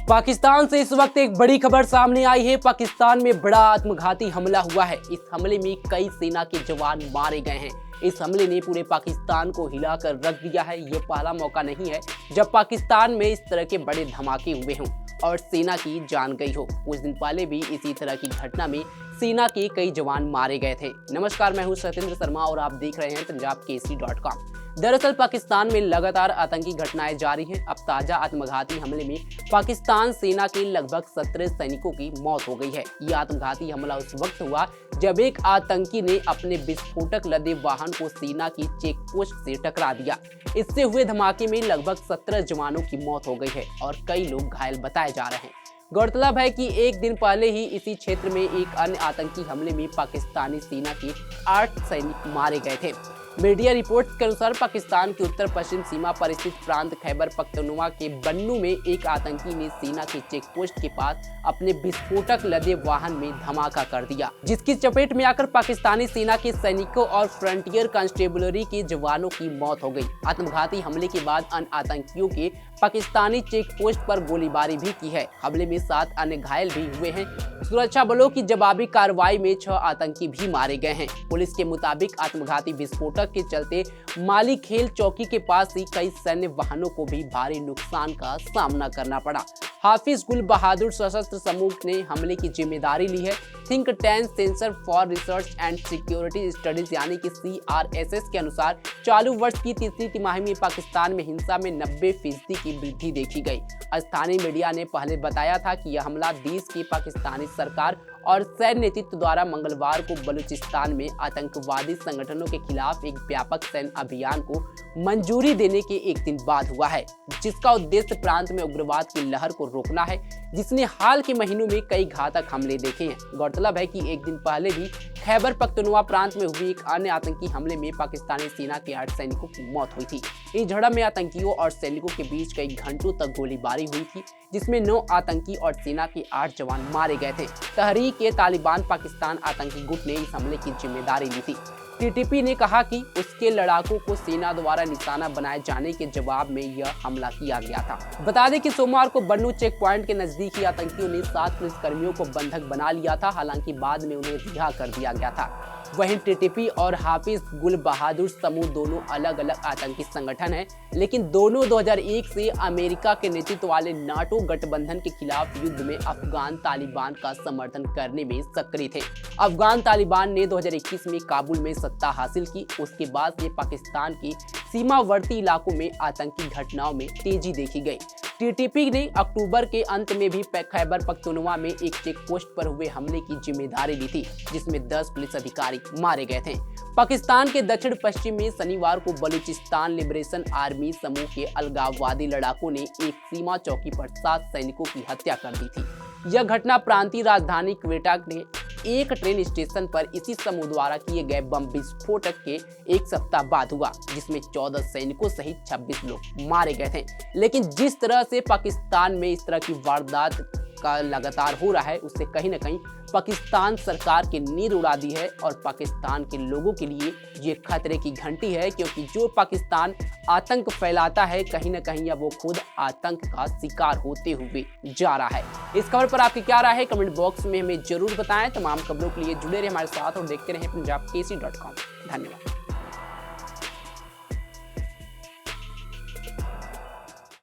पाकिस्तान से इस वक्त एक बड़ी खबर सामने आई है। पाकिस्तान में बड़ा आत्मघाती हमला हुआ है। इस हमले में कई सेना के जवान मारे गए हैं। इस हमले ने पूरे पाकिस्तान को हिलाकर रख दिया है। ये पहला मौका नहीं है जब पाकिस्तान में इस तरह के बड़े धमाके हुए हों और सेना की जान गई हो। कुछ दिन पहले भी इसी तरह की घटना में सेना के कई जवान मारे गए थे। नमस्कार, मैं हूं सत्येंद्र शर्मा और आप देख रहे हैं punjabkesari.com। दरअसल पाकिस्तान में लगातार आतंकी घटनाएं जारी हैं। अब ताजा आत्मघाती हमले में पाकिस्तान सेना के लगभग 17 सैनिकों की मौत हो गई है। यह आत्मघाती हमला उस वक्त हुआ जब एक आतंकी ने अपने विस्फोटक लदे वाहन को सेना की चेक पोस्ट से टकरा दिया। इससे हुए धमाके में लगभग 17 जवानों की मौत हो गई है और कई लोग घायल बताए जा रहे हैं। गौरतलब है कि एक दिन पहले ही इसी क्षेत्र में एक अन्य आतंकी हमले में पाकिस्तानी सेना के 8 सैनिक मारे गए थे। मीडिया रिपोर्ट्स के अनुसार पाकिस्तान की उत्तर पश्चिम सीमा पर स्थित प्रांत खैबर पख्तूनख्वा के बन्नू में एक आतंकी ने सेना के चेक पोस्ट के पास अपने विस्फोटक लदे वाहन में धमाका कर दिया, जिसकी चपेट में आकर पाकिस्तानी सेना के सैनिकों और फ्रंटियर कांस्टेबलरी के जवानों की मौत हो गई। आत्मघाती हमले के बाद अन्य आतंकियों के पाकिस्तानी चेक पोस्ट पर गोलीबारी भी की है। हमले में 7 अन्य घायल भी हुए हैं। सुरक्षा बलों की जवाबी कार्रवाई में 6 आतंकी भी मारे गए हैं। पुलिस के मुताबिक आत्मघाती विस्फोटक के चलते माली खेल चौकी के पास ही कई सैन्य वाहनों को भी भारी नुकसान का सामना करना पड़ा। हाफिज गुल बहादुर सशस्त्र समूह ने हमले की जिम्मेदारी ली है। Think tank centre for research and security studies यानी कि CRSS के अनुसार चालू वर्ष की तीसरी तिमाही में पाकिस्तान में हिंसा में 90% की वृद्धि देखी गई। स्थानीय मीडिया ने पहले बताया था कि यह हमला देश की पाकिस्तानी सरकार और सैन्य नेतृत्व द्वारा मंगलवार को बलूचिस्तान में आतंकवादी संगठनों के खिलाफ एक व्यापक सैन्य अभियान को मंजूरी देने के एक दिन बाद हुआ है, जिसका उद्देश्य प्रांत में उग्रवाद की लहर को रोकना है, जिसने हाल के महीनों में कई घातक हमले देखे हैं। गौरतलब है कि एक दिन पहले भी खैबर पख्तूनख्वा प्रांत में हुई एक अन्य आतंकी हमले में पाकिस्तानी सेना के 8 सैनिकों की मौत हुई थी। इस झड़प में आतंकियों और सैनिकों के बीच कई घंटों तक गोलीबारी हुई थी, जिसमें 9 आतंकी और सेना के 8 जवान मारे गए थे। तहरीक-ए-तालिबान पाकिस्तान आतंकी गुट ने इस हमले की जिम्मेदारी ली थी। TTP ने कहा कि उसके लड़ाकों को सेना द्वारा निशाना बनाए जाने के जवाब में यह हमला किया गया था। बता दें कि सोमवार को बन्नू चेक पॉइंट के नजदीक ही आतंकियों ने 7 पुलिसकर्मियों को बंधक बना लिया था। हालांकि बाद में उन्हें रिहा कर दिया गया था। वहीं TTP और हाफिज गुल बहादुर समूह दोनों अलग अलग आतंकी संगठन हैं, लेकिन दोनों 2001 से अमेरिका के नेतृत्व वाले नाटो गठबंधन के खिलाफ युद्ध में अफगान तालिबान का समर्थन करने में सक्रिय थे। अफगान तालिबान ने 2021 में काबुल में सत्ता हासिल की। उसके बाद से पाकिस्तान के सीमावर्ती इलाकों में आतंकी घटनाओं में तेजी देखी गई। TTP ने अक्टूबर के अंत में भी खैबर पख्तूनख्वा में एक चेक पोस्ट पर हुए हमले की जिम्मेदारी ली थी, जिसमें 10 पुलिस अधिकारी मारे गए थे। पाकिस्तान के दक्षिण पश्चिम में शनिवार को बलूचिस्तान लिबरेशन आर्मी समूह के अलगाववादी लड़ाकों ने एक सीमा चौकी पर 7 सैनिकों की हत्या कर दी थी। यह घटना प्रांतीय राजधानी क्वेटा के एक ट्रेन स्टेशन पर इसी समूह द्वारा किए गए बम विस्फोटक के एक सप्ताह बाद हुआ, जिसमें 14 सैनिकों सहित 26 लोग मारे गए थे। लेकिन जिस तरह से पाकिस्तान में इस तरह की वारदात का लगातार हो रहा है, उससे कहीं न कहीं पाकिस्तान सरकार की नींद उड़ा दी है और पाकिस्तान के लोगों के लिए ये खतरे की घंटी है, क्योंकि जो पाकिस्तान आतंक फैलाता है, कहीं न कहीं अब वो खुद आतंक का शिकार होते हुए जा रहा है। इस खबर पर आपकी क्या राय है, कमेंट बॉक्स में हमें जरूर बताएं। तमाम खबरों के लिए जुड़े रहे हमारे साथ और देखते रहें punjabkesari.com। धन्यवाद।